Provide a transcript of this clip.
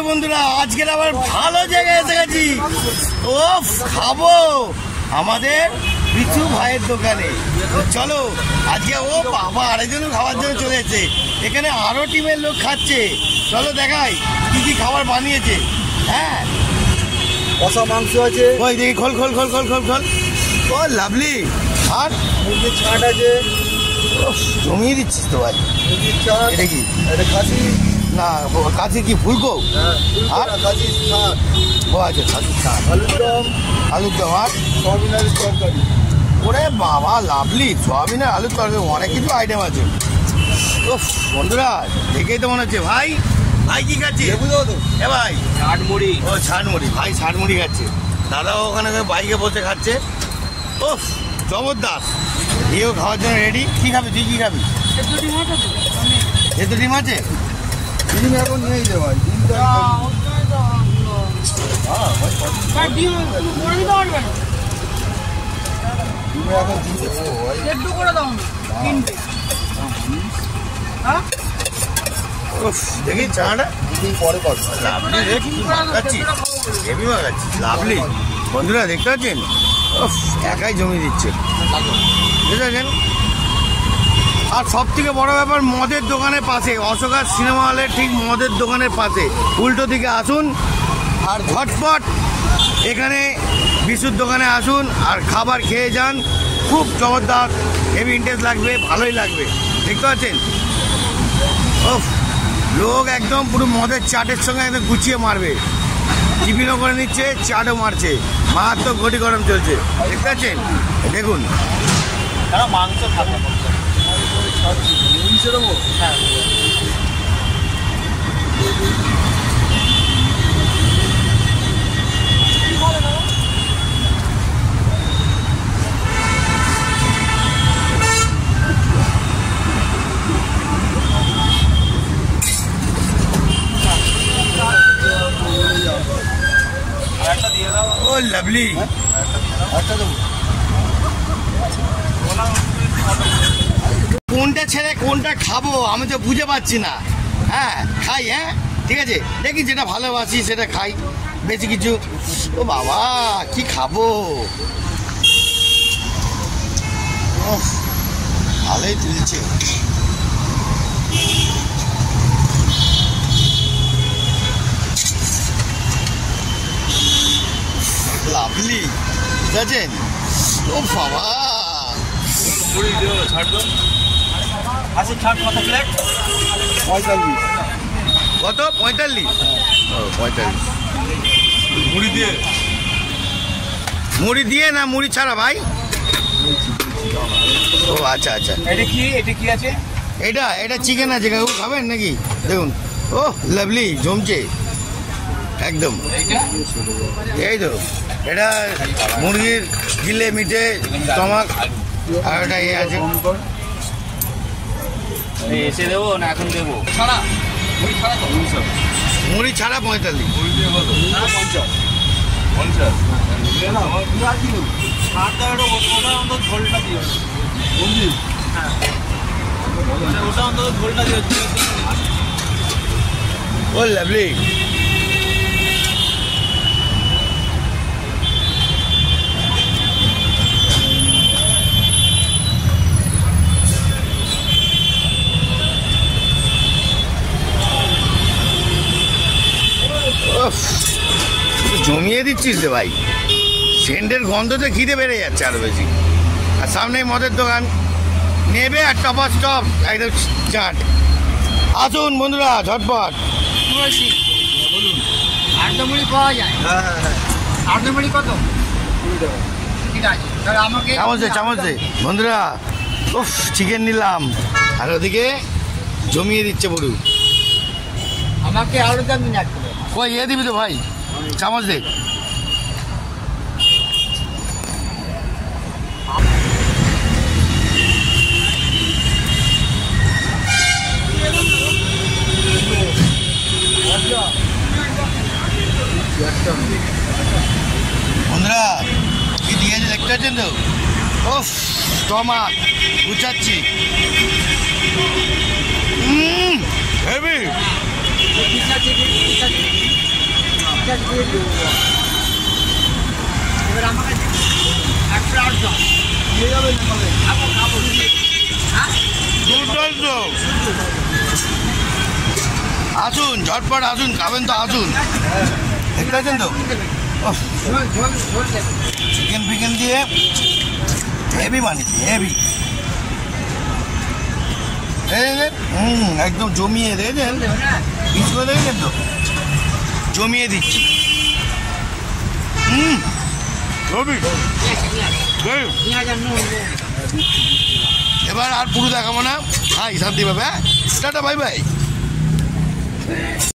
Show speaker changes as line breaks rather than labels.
বন্ধুরা, আজকে আবার ভালো জায়গায় এসে গেছি। ও খাবো আমাদের বিচু ভাইয়ের দোকানে। চলো আজকে ও বাবা আরেকজন খাওয়ার জন্য চলে এসেছে। এখানে আরো টিমের লোক খাচ্ছে। চলো দেখাই কি কি খাবার বানিয়েছে। হ্যাঁ,
কষা মাংস আছে।
ওই দেখি, খোল খোল খোল খোল খোল খোল। ও লাভলি। আর
মুরগির ছাট আছে।
জমিয়ে দিচ্ছিস তো ভাই।
মুরগির ছাট।
এটা কি?
এটা খাসি
না, কাছে কি ফুলকো? আর
খাসির ছাট।
ও আচ্ছা, খাসির ছাট।
আলুর দম।
আলুর দম। আর
সয়াবিন আলুর তরকারি।
ওরে বাবা লাভলি, সয়াবিন আর আলুর তরকারি, অনেক কিছু আইটেম আছে। ও বন্ধুরা, দেখেই তো মনে হচ্ছে। ভাই ভাই কি খাচ্ছে? এ ভাই
ছাট মুড়ি।
ও ছাট মুড়ি। ভাই ছাট মুড়ি খাচ্ছে। দাদাও ওখানে বাইকে বসে খাচ্ছে। ও জবরদস্ত। এও খাওয়ার জন্য রেডি। কি খাবি তুই? কি খাবি? এত ডিম আছে?
ডিম এখন নেই রে ভাই।
দেখি চাটা
পরে কর।
লাভলি রে, কি মাখাচ্ছি, হেভি মাখাচ্ছি। লাভলি বন্ধুরা দেখতে পাচ্ছেন, একাই জমি দিচ্ছে, বুঝতে পারছেন। আর সব থেকে বড় ব্যাপার, মদের দোকানের পাশে, অশোকা সিনেমা হলের ঠিক মদের দোকানের পাশে। উল্টো দিকে আসুন আর ঝটপট এখানে বিশুর দোকানে আসুন আর খাবার খেয়ে যান। খুব জবরদস্ত, হেভি ইন্টারেস্ট লাগবে, ভালোই লাগবে। দেখতে পাচ্ছেন লোক একদম পুরো মদের চাটের সঙ্গে একদম গুছিয়ে মারবে। টিফিনও করে নিচ্ছে, চাটও মারছে, মারাত্মক ঘটি গরম চলছে। দেখতে পাচ্ছেন, দেখুন
মাংস খাবে।
ও লাভলি। কোনটা ছেড়ে কোনটা খাবো আমি তো বুঝে পাচ্ছি না। হ্যাঁ খাই, হ্যাঁ ঠিক আছে, দেখি যেটা ভালোবাসি সেটা খাই, বেশি কিছু। ও বাবা কি খাবো, ভালোই তুলছে। লাভলি, বুঝেছেন? ও বাবা কত? 45। ও 45 মুড়ি দিয়ে। মুড়ি দিয়ে না মুড়ি ছাড়া ভাই? ও আচ্ছা আচ্ছা।
এটা কি? এটা কি আছে?
এটা চিকেন আছে, কাকু খাবেন নাকি? দেখুন, ও লাভলি জমছে একদম। এই তো এটা মুরগির গিলে মিটে স্টমাক। আর ওটা ইয়ে আছে।
এসে দেবো না এখন দেবো?
মুড়ি ছাড়া 45। ও লাভলি। জমিয়ে দিচ্ছিস রে ভাই, সেন্টের গন্ধতে খিদে বেড়ে যাচ্ছে আরো বেশি। আর সামনে মদের দোকান, নেবে আর টপ স্টপ একদম চাট। আসুন বন্ধুরা ঝটপট।
আর্ধমুড়ি পাওয়া যায়? আর্ধমুড়ি কত? ঠিক আছে, তাহলে আমাকে
চামচ দে বন্ধুরা। উফ চিকেন নিলাম, আর ওদিকে জমিয়ে দিচ্ছে বড়ু।
আমাকে আলুর দাম দিন।
কই ইয়ে দিবি তো ভাই, চামচ দে। বন্ধুরা কি দিয়েছে দেখতে পাচ্ছেন তো? ও স্টমাক বুঝাচ্ছি, হেভি।
এবার আমাকে 108 দাও। খাবো খাবো। হ্যাঁ
দুর্দান্ত। আসুন ঝটপট আসুন, খাবেন তো আসুন। দেখতে পাচ্ছেন তো
ঝোল ঝোল ঝোল দেবে।
চিকেন ফিকেন দিয়ে হেভি বানিয়েছি, হেভি। একদম জমিয়ে দেখেছেন,
দেবে না?
পিস করে দেখেছেন তো, জমিয়ে দিচ্ছি। Heavy, heavy. এবার আর পুরো দেখাবো না, খাই শান্তি পাবে। Tata, bye bye.